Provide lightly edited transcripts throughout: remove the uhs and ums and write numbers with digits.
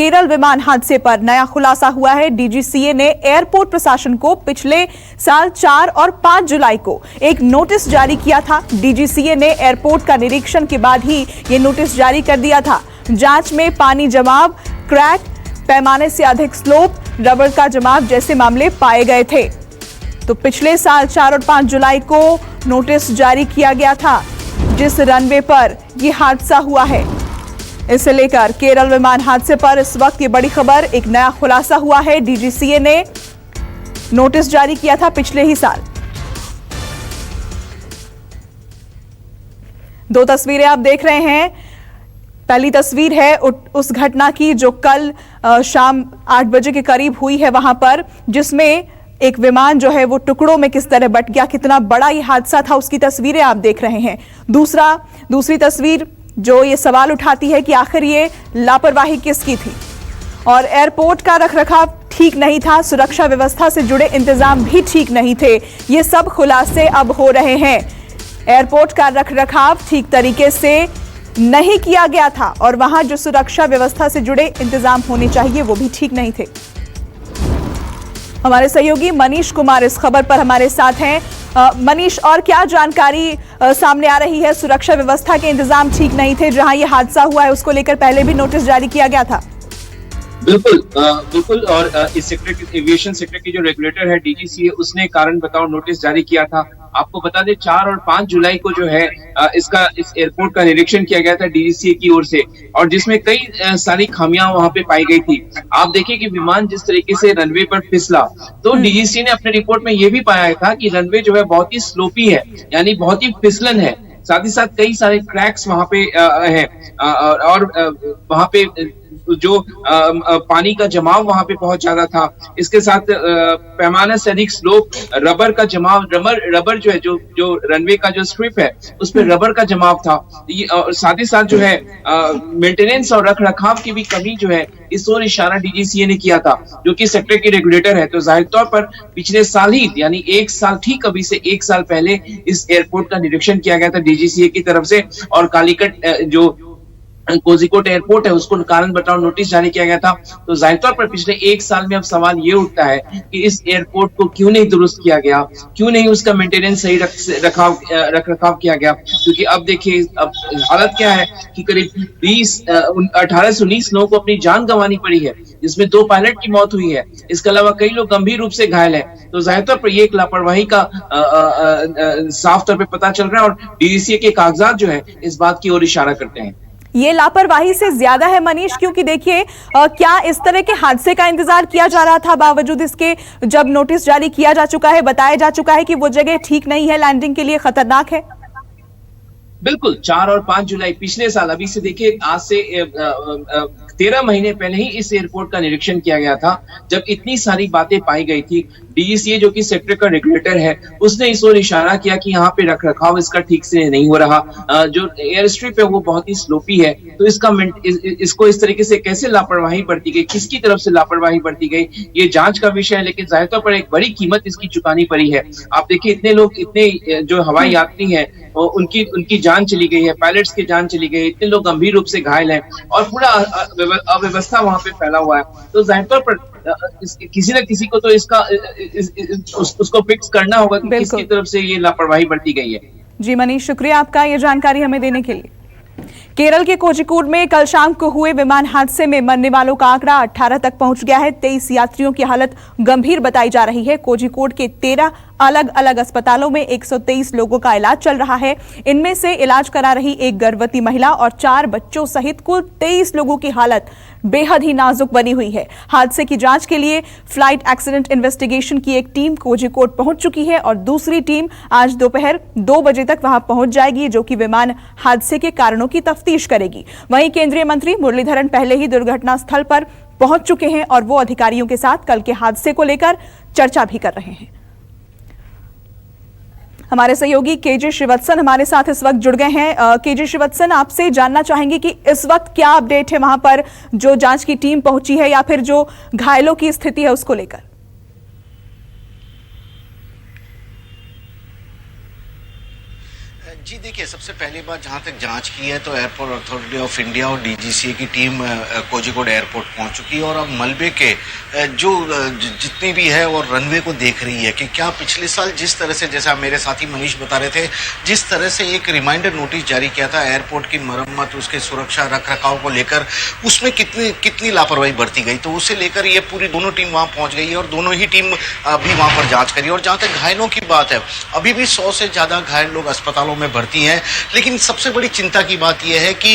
केरल विमान हादसे पर नया खुलासा हुआ है। डीजीसीए ने एयरपोर्ट प्रशासन को पिछले साल 4 और 5 जुलाई को एक नोटिस जारी किया था। डीजीसीए ने एयरपोर्ट का निरीक्षण के बाद ही ये नोटिस जारी कर दिया था। जांच में पानी जमाव, क्रैक, पैमाने से अधिक स्लोप, रबर का जमाव जैसे मामले पाए गए थे। तो पिछले साल 4 और 5 जुलाई को नोटिस जारी किया गया था जिस रनवे पर यह हादसा हुआ है। इसे लेकर केरल विमान हादसे पर इस वक्त ये बड़ी खबर, एक नया खुलासा हुआ है। डीजीसीए ने नोटिस जारी किया था पिछले ही साल। 2 तस्वीरें आप देख रहे हैं। पहली तस्वीर है उस घटना की जो कल शाम 8 बजे के करीब हुई है वहां पर, जिसमें एक विमान जो है वो टुकड़ों में किस तरह बट गया, कितना बड़ा ये हादसा था, उसकी तस्वीरें आप देख रहे हैं। दूसरी तस्वीर जो ये सवाल उठाती है कि आखिर ये लापरवाही किसकी थी, और एयरपोर्ट का रखरखाव ठीक नहीं था, सुरक्षा व्यवस्था से जुड़े इंतजाम भी ठीक नहीं थे। ये सब खुलासे अब हो रहे हैं। एयरपोर्ट का रखरखाव ठीक तरीके से नहीं किया गया था और वहां जो सुरक्षा व्यवस्था से जुड़े इंतजाम होने चाहिए वो भी ठीक नहीं थे। हमारे सहयोगी मनीष कुमार इस खबर पर हमारे साथ हैं। मनीष, और क्या जानकारी सामने आ रही है? सुरक्षा व्यवस्था के इंतजाम ठीक नहीं थे, जहां ये हादसा हुआ है उसको लेकर पहले भी नोटिस जारी किया गया था। बिल्कुल और इस सेक्टर की, एविएशन सेक्टर की जो रेगुलेटर है डीजीसीए, उसने कारण बताओ नोटिस जारी किया था। आपको बता दें 4 और 5 जुलाई को जो है इस एयरपोर्ट का निरीक्षण किया गया था डीजीसीए की ओर से, और जिसमें कई सारी खामियां वहां पे पाई गई थी। आप देखिए कि विमान जिस तरीके से रनवे पर फिसला, तो डीजीसीए ने अपने रिपोर्ट में यह भी पाया था कि रनवे जो है बहुत ही स्लोपी है, यानी बहुत ही फिसलन है। साथ ही साथ कई सारे क्रैक्स वहां पे हैं और वहां पे जो पानी का जमाव वहां पे बहुत ज्यादा था। इसके साथ पैमाने से अधिक स्लोप, रबर का जमाव, रबर जो है जो रनवे का जो स्ट्रिप है उस पर रबर का जमाव था। साथ ही साथ जो है मेंटेनेंस और रख रखाव की भी कमी जो है, इस ओर इशारा डीजीसीए ने किया था, जो कि सेक्टर की रेगुलेटर है। तो जाहिर तौर पर पिछले साल ही, यानी 1 साल ठीक अभी से 1 साल पहले इस एयरपोर्ट का निरीक्षण किया गया था डीजीसीए की तरफ से, और कालीकट जो कोझिकोड एयरपोर्ट है उसको कारण बताओ नोटिस जारी किया गया था। तो जाहिर तौर पर पिछले 1 साल में अब सवाल ये उठता है कि इस एयरपोर्ट को क्यों नहीं दुरुस्त किया गया, क्यों नहीं उसका मेंटेनेंस सही रख रखाव किया गया। क्योंकि अब देखिए अब हालत क्या है कि करीब 18 से 19 लोगों को अपनी जान गंवानी पड़ी है, जिसमें 2 पायलट की मौत हुई है। इसके अलावा कई लोग गंभीर रूप से घायल हैं। तो जाहिर तौर पर ये एक लापरवाही का साफ तौर पर पता चल रहा है, और डीजीसीए के कागजात जो है इस बात की ओर इशारा करते हैं। ये लापरवाही से ज्यादा है मनीष, क्योंकि देखिए क्या इस तरह के हादसे का इंतजार किया जा रहा था बावजूद इसके, जब नोटिस जारी किया जा चुका है, बताया जा चुका है कि वो जगह ठीक नहीं है, लैंडिंग के लिए खतरनाक है। बिल्कुल 4 और 5 जुलाई पिछले साल, अभी से देखिए आज से 13 महीने पहले ही इस एयरपोर्ट का निरीक्षण किया गया था, जब इतनी सारी बातें पाई गई थी। डीजीसीए जो कि सेक्टर का रेगुलेटर है, उसने इस ओर इशारा किया कि यहाँ पे रखरखाव इसका ठीक से नहीं हो रहा, जो एयर स्ट्रिप है वो बहुत ही स्लोपी है। तो इसको इस तरीके से कैसे लापरवाही बरती गई, किसकी तरफ से लापरवाही बरती गई, ये जांच का विषय है। लेकिन जाहिर तौर पर एक बड़ी कीमत इसकी चुकानी पड़ी है। आप देखिए इतने लोग, इतने जो हवाई यात्री हैं उनकी जान चली गई है, पायलट्स की जान चली गई, इतने लोग गंभीर रूप से घायल हैं, और पूरा अव्यवस्था वहां पे फैला हुआ है। तो जाहिर तौर पर किसी न किसी को तो उसको फिक्स करना होगा कि किसकी तरफ से ये लापरवाही बरती गई है। जी मनीष, शुक्रिया आपका ये जानकारी हमें देने के लिए। केरल के कोझिकोड में कल शाम को हुए विमान हादसे में मरने वालों का आंकड़ा 18 तक पहुंच गया है। 23 यात्रियों की हालत गंभीर बताई जा रही है। कोझिकोड के 13 अलग अलग अस्पतालों में 123 लोगों का इलाज चल रहा है। इनमें से इलाज करा रही एक गर्भवती महिला और 4 बच्चों सहित कुल 23 लोगों की हालत बेहद ही नाजुक बनी हुई है। हादसे की जांच के लिए फ्लाइट एक्सीडेंट इन्वेस्टिगेशन की एक टीम कोझिकोड पहुंच चुकी है और दूसरी टीम आज दोपहर 2 बजे तक वहां पहुंच जाएगी, जो कि विमान हादसे के कारणों की तफ्तीश करेगी। वहीं केंद्रीय मंत्री मुरलीधरन पहले ही दुर्घटना स्थल पर पहुंच चुके हैं और वो अधिकारियों के साथ कल के हादसे को लेकर चर्चा भी कर रहे हैं। हमारे सहयोगी केजे श्रीवत्सन हमारे साथ इस वक्त जुड़ गए हैं। केजे श्रीवत्सन, आपसे जानना चाहेंगे कि इस वक्त क्या अपडेट है वहां पर, जो जांच की टीम पहुंची है या फिर जो घायलों की स्थिति है उसको लेकर। जी देखिए, सबसे पहली बात जहां तक जांच की है तो एयरपोर्ट अथॉरिटी ऑफ इंडिया और डीजीसीए की टीम कोझिकोड एयरपोर्ट पहुंच चुकी है और अब मलबे के जितनी भी है और रनवे को देख रही है कि क्या पिछले साल जिस तरह से, जैसा मेरे साथी मनीष बता रहे थे, जिस तरह से एक रिमाइंडर नोटिस जारी किया था एयरपोर्ट की मरम्मत, उसके सुरक्षा रख रखाव को लेकर, उसमें कितनी लापरवाही बरती गई, तो उसे लेकर ये पूरी दोनों टीम वहां पहुंच गई है और दोनों ही टीम अभी वहां पर जांच करी। और जहां तक घायलों की बात है, अभी भी 100 से ज्यादा घायल लोग अस्पतालों में भर्ती हैं, लेकिन सबसे बड़ी चिंता की बात यह है कि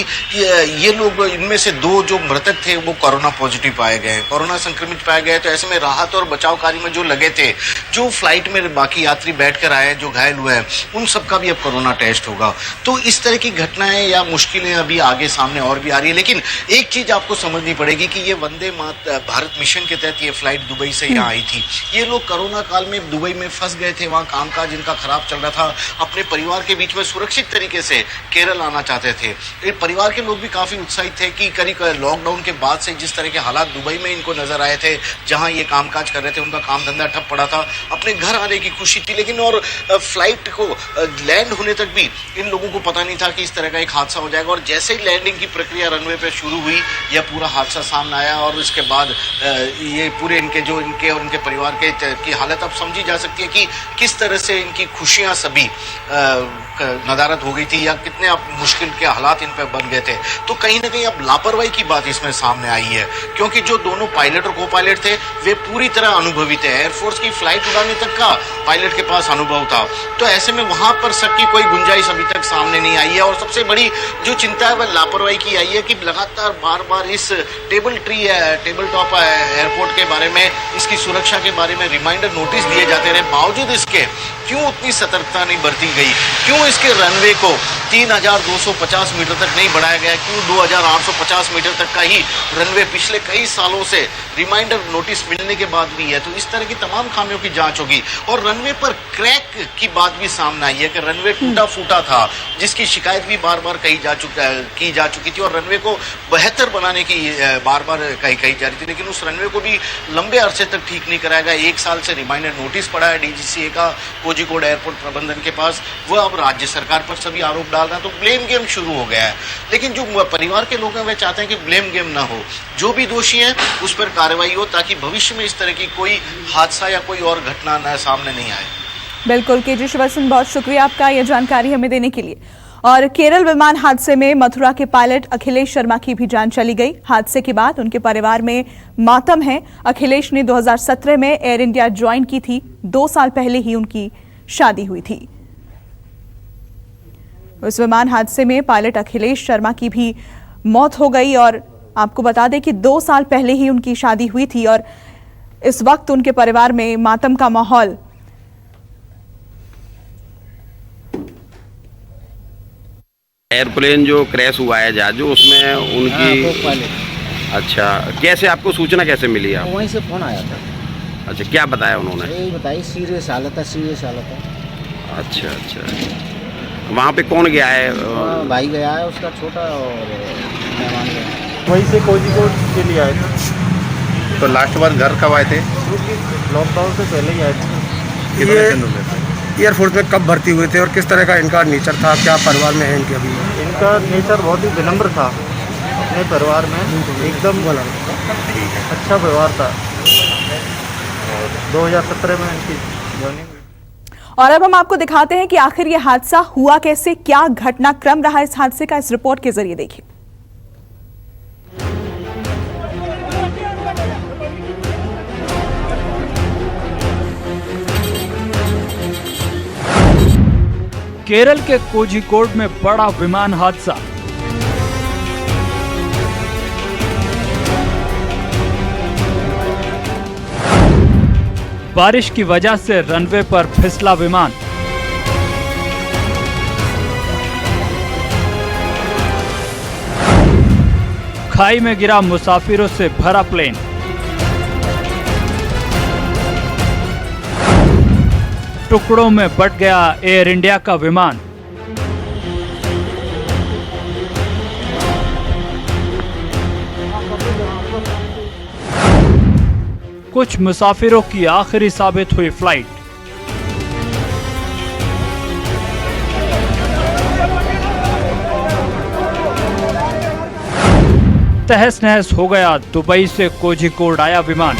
ये लोग, इनमें से 2 जो मृतक थे वो कोरोना पॉजिटिव पाए गए, कोरोना संक्रमित पाए गए। तो ऐसे में राहत और बचाव कार्य में जो लगे थे, जो फ्लाइट में बाकी यात्री बैठकर आए, जो घायल हुए हैं, उन सबका भी अब कोरोना टेस्ट होगा। तो इस तरह की घटनाएं या मुश्किलें अभी आगे सामने और भी आ रही है। लेकिन एक चीज आपको समझनी पड़ेगी कि ये वंदे भारत मिशन के तहत ये फ्लाइट दुबई से यहाँ आई थी। ये लोग कोरोना काल में दुबई में फंस गए थे, वहाँ कामकाज इनका खराब चल रहा था, अपने परिवार के बीच में सुरक्षित तरीके से केरल आना चाहते थे। ये परिवार के लोग भी काफी उत्साहित थे कि करीब लॉकडाउन के बाद से जिस तरह के हालात दुबई में इनको नजर आए थे, जहां ये कामकाज कर रहे थे, उनका काम धंधा ठप पड़ा था, अपने घर आने की खुशी थी। लेकिन और फ्लाइट को लैंड होने तक भी इन लोगों को पता नहीं था कि इस तरह का एक हादसा हो जाएगा। और जैसे ही लैंडिंग की प्रक्रिया रनवे पे शुरू हुई, यह पूरा हादसा सामने आया और उसके बाद ये पूरे इनके और इनके परिवार की हालत अब समझी जा सकती है कि किस तरह से इनकी खुशियां सभी नदारत हो गई थी या कितने अब मुश्किल के हालात इन पे बन गए थे। तो कहीं ना कहीं अब लापरवाही की बात इसमें सामने आई है, क्योंकि जो दोनों पायलट और को पायलट थे वे पूरी तरह अनुभवी थे, एयरफोर्स की फ्लाइट उड़ाने तक का पायलट के पास अनुभव था। तो ऐसे में वहां पर सबकी कोई गुंजाइश अभी तक सामने नहीं आई है। और सबसे बड़ी जो चिंता है वह लापरवाही की आई है कि लगातार बार बार इस टेबल टॉप एयरपोर्ट के बारे में, इसकी सुरक्षा के बारे में रिमाइंडर नोटिस दिए जाते रहे, बावजूद इसके क्यों उतनी सतर्कता नहीं बरती गई, क्यों इसके रनवे को 3250 मीटर तक नहीं बढ़ाया गया, क्यों 2850 मीटर तक का ही रनवे पिछले कई सालों से रिमाइंडर नोटिस मिलने के बाद भी है। तो इस तरह की तमाम खामियों की जांच होगी। और रनवे पर क्रैक की बात भी सामने आई है कि रनवे टूटा फूटा था, जिसकी शिकायत भी बार बार की जा चुकी थी और रनवे को बेहतर बनाने की बार बार कही जा रही थी। लेकिन उस रनवे को भी लंबे अरसे तक ठीक नहीं कराया गया। 1 साल से रिमाइंडर नोटिस पड़ा है डीजीसीए का कोझिकोड एयरपोर्ट प्रबंधन के पास, वह अब राज्य सरकार पर सभी आरोप डाल रहा है। तो ब्लेम गेम शुरू हो गया है। लेकिन जो परिवार के लोग हैं वे चाहते हैं कि ब्लेम गेम ना हो, जो भी दोषी हैं उस पर कार्रवाई हो, ताकि भविष्य में इस तरह की कोई हादसा या कोई और घटना न सामने नहीं आए। बिल्कुल केजी श्रीवास्तव, बहुत शुक्रिया आपका ये जानकारी हमें देने के लिए। और केरल विमान हादसे में मथुरा के पायलट अखिलेश शर्मा की भी जान चली गई। हादसे के बाद उनके परिवार में मातम है। अखिलेश ने 2017 में एयर इंडिया ज्वाइन की थी, 2 साल पहले ही उनकी शादी हुई थी। उस विमान हादसे में पायलट अखिलेश शर्मा की भी मौत हो गई और आपको बता दें कि 2 साल पहले ही उनकी शादी हुई थी और इस वक्त उनके परिवार में मातम का माहौल। एयरप्लेन जो क्रैश हुआ है जहाज, जो उसमें उनकी अच्छा, कैसे आपको सूचना कैसे मिली? आप वहीं से फोन आया था। अच्छा, क्या बताया उन्होंने? यही बताई सीरियस हालत है। अच्छा, वहाँ पे कौन गया है? भाई गया है उसका छोटा और मेहमान गया। वहीं से कोझिकोड के लिए आए थे। तो लास्ट बार घर कब आए थे? लॉकडाउन से पहले ही आए थे। कितने दिन हो गए थे? एयरफोर्स में कब भर्ती हुए थे और किस तरह का इनका नेचर था? क्या परिवार में है इनके अभी? इनका नेचर बहुत ही विनम्र था, अपने परिवार में एकदम अच्छा व्यवहार था। 2017 में इनकी ज्वाइनिंग हुई। और अब हम आपको दिखाते हैं कि आखिर ये हादसा हुआ कैसे, क्या घटनाक्रम रहा इस हादसे का, इस रिपोर्ट के जरिए देखिए। केरल के कोझिकोड में बड़ा विमान हादसा। बारिश की वजह से रनवे पर फिसला विमान। खाई में गिरा मुसाफिरों से भरा प्लेन। टुकड़ों में बट गया एयर इंडिया का विमान। कुछ मुसाफिरों की आखिरी साबित हुई फ्लाइट। तहस नहस हो गया दुबई से कोझिकोड आया विमान।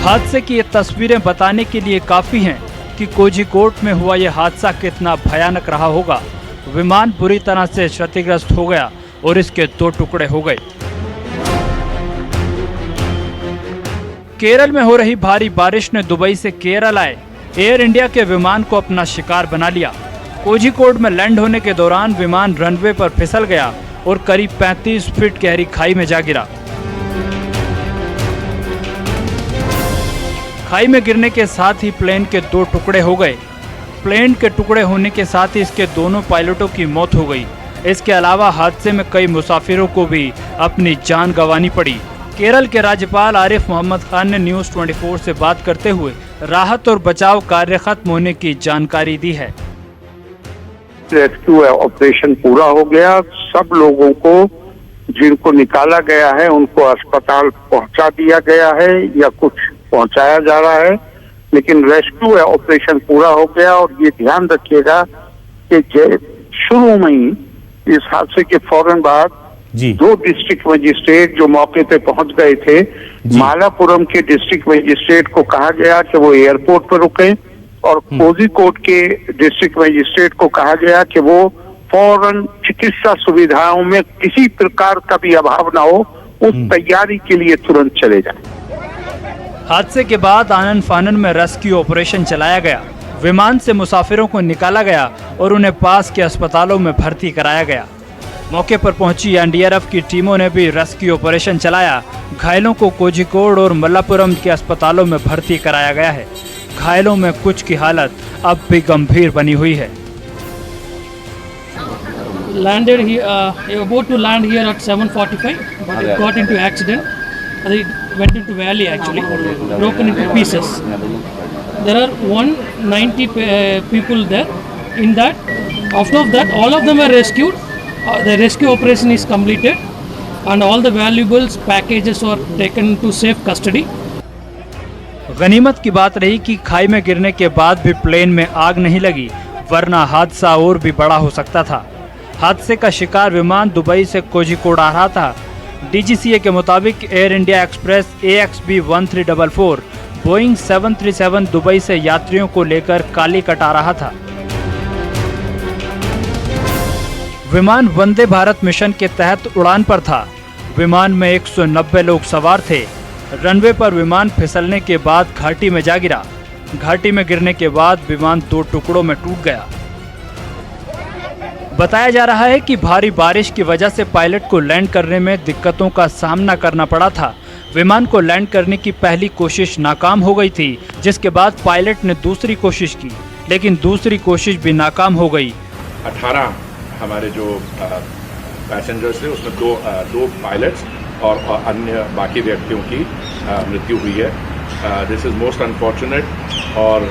हादसे की ये तस्वीरें बताने के लिए काफी हैं कि कोझिकोड में हुआ यह हादसा कितना भयानक रहा होगा। विमान बुरी तरह से क्षतिग्रस्त हो गया और इसके 2 टुकड़े हो गए। केरल में हो रही भारी बारिश ने दुबई से केरल आए एयर इंडिया के विमान को अपना शिकार बना लिया। कोझिकोड में लैंड होने के दौरान विमान रनवे पर फिसल गया और करीब 35 फीट गहरी खाई में जा गिरा। खाई में गिरने के साथ ही प्लेन के 2 टुकड़े हो गए। प्लेन के टुकड़े होने के साथ ही इसके दोनों पायलटों की मौत हो गई। इसके अलावा हादसे में कई मुसाफिरों को भी अपनी जान गंवानी पड़ी। केरल के राज्यपाल आरिफ मोहम्मद खान ने न्यूज़ 24 से बात करते हुए राहत और बचाव कार्य खत्म होने की जानकारी दी है। रेस्क्यू ऑपरेशन पूरा हो गया। सब लोगों को जिनको निकाला गया है उनको अस्पताल पहुंचा दिया गया है या कुछ पहुंचाया जा रहा है, लेकिन रेस्क्यू ऑपरेशन पूरा हो गया। और ये ध्यान रखिएगा कि शुरू में ही इस हादसे के फौरन बाद 2 डिस्ट्रिक्ट मजिस्ट्रेट जो मौके पे पहुंच गए थे, मालापुरम के डिस्ट्रिक्ट मजिस्ट्रेट को कहा गया कि वो एयरपोर्ट पर रुके और कोझिकोड के डिस्ट्रिक्ट मजिस्ट्रेट को कहा गया कि वो फौरन चिकित्सा सुविधाओं में किसी प्रकार का भी अभाव ना हो, उस तैयारी के लिए तुरंत चले जाएं। हादसे के बाद आनन फानन में रेस्क्यू ऑपरेशन चलाया गया। विमान से मुसाफिरों को निकाला गया और उन्हें पास के अस्पतालों में भर्ती कराया गया। मौके पर पहुंची एनडीआरएफ की टीमों ने भी रेस्क्यू ऑपरेशन चलाया। घायलों को कोझिकोड और मल्लापुरम के अस्पतालों में भर्ती कराया गया है। घायलों में कुछ की हालत अब भी गंभीर बनी हुई है। Landed here, about to land here at 7:45, but it got into accident. It went into valley actually, broken into pieces. There are 190 people there. In that, after that, all of them were rescued. The rescue operation is completed, and all the valuables packages were taken to safe custody. गनीमत की बात रही कि खाई में गिरने के बाद भी प्लेन में आग नहीं लगी, वरना हादसा और भी बड़ा हो सकता था। हादसे का शिकार विमान दुबई से कोझिकोड आ रहा था। डीजीसीए के मुताबिक air India express AXB 1344 Boeing 737 Dubai से यात्रियों को लेकर कालीकट आ रहा था। विमान वंदे भारत मिशन के तहत उड़ान पर था। विमान में 190 लोग सवार थे। रनवे पर विमान फिसलने के बाद घाटी में जा गिरा। घाटी में गिरने के बाद विमान 2 टुकड़ों में टूट गया। बताया जा रहा है कि भारी बारिश की वजह से पायलट को लैंड करने में दिक्कतों का सामना करना पड़ा था। विमान को लैंड करने की पहली कोशिश नाकाम हो गई थी, जिसके बाद पायलट ने दूसरी कोशिश की, लेकिन दूसरी कोशिश भी नाकाम हो गई। 18 हमारे जो पैसेंजर्स थे उसमें दो पायलट्स और अन्य बाकी व्यक्तियों की मृत्यु हुई है। दिस इज़ मोस्ट अनफॉर्चुनेट और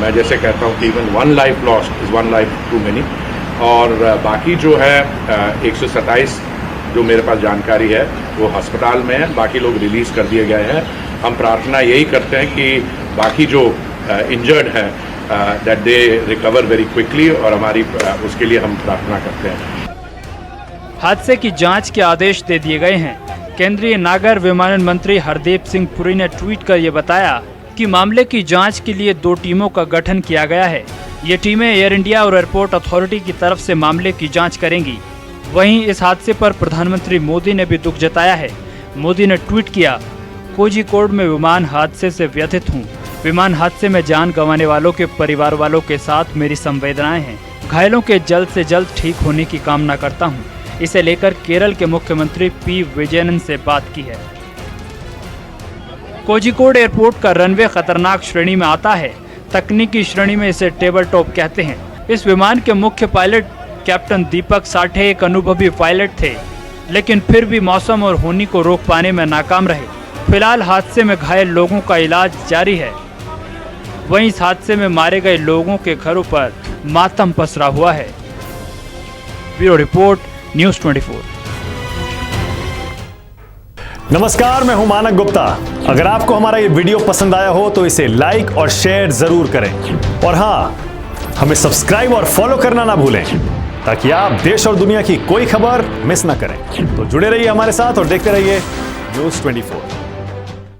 मैं जैसे कहता हूँ कि even 1 life lost is 1 life too many. और बाकी जो है 127 जो मेरे पास जानकारी है वो अस्पताल में है, बाकी लोग रिलीज़ कर दिए गए हैं। हम प्रार्थना यही करते हैं कि बाकी जो इंजर्ड हैं that they recover very quickly, और हमारी उसके लिए हम प्रार्थना करते हैं। हादसे की जांच के आदेश दे दिए गए हैं। केंद्रीय नागर विमानन मंत्री हरदीप सिंह पुरी ने ट्वीट कर ये बताया कि मामले की जांच के लिए 2 टीमों का गठन किया गया है। ये टीमें एयर इंडिया और एयरपोर्ट अथॉरिटी की तरफ से मामले की जांच करेंगी। वहीं इस हादसे पर प्रधानमंत्री मोदी ने भी दुख जताया है। मोदी ने ट्वीट किया, कोझिकोड में विमान हादसे से व्यथित हूँ। विमान हादसे में जान गंवाने वालों के परिवार वालों के साथ मेरी संवेदनाएं हैं। घायलों के जल्द से जल्द ठीक होने की कामना करता हूँ। इसे लेकर केरल के मुख्यमंत्री P. विजयन से बात की है। कोझिकोड एयरपोर्ट का रनवे खतरनाक श्रेणी में आता है। तकनीकी श्रेणी में इसे टेबल टॉप कहते हैं। इस विमान के मुख्य पायलट कैप्टन दीपक साठे एक अनुभवी पायलट थे, लेकिन फिर भी मौसम और होनी को रोक पाने में नाकाम रहे। फिलहाल हादसे में घायल लोगों का इलाज जारी है। वहीं इस हादसे में मारे गए लोगों के घरों पर मातम पसरा हुआ है। Bureau report, news 24। नमस्कार, मैं हूं मानक गुप्ता। अगर आपको हमारा ये वीडियो पसंद आया हो तो इसे लाइक और शेयर जरूर करें और हाँ, हमें सब्सक्राइब और फॉलो करना ना भूलें ताकि आप देश और दुनिया की कोई खबर मिस ना करें। तो जुड़े रहिए हमारे साथ और देखते रहिए News 24।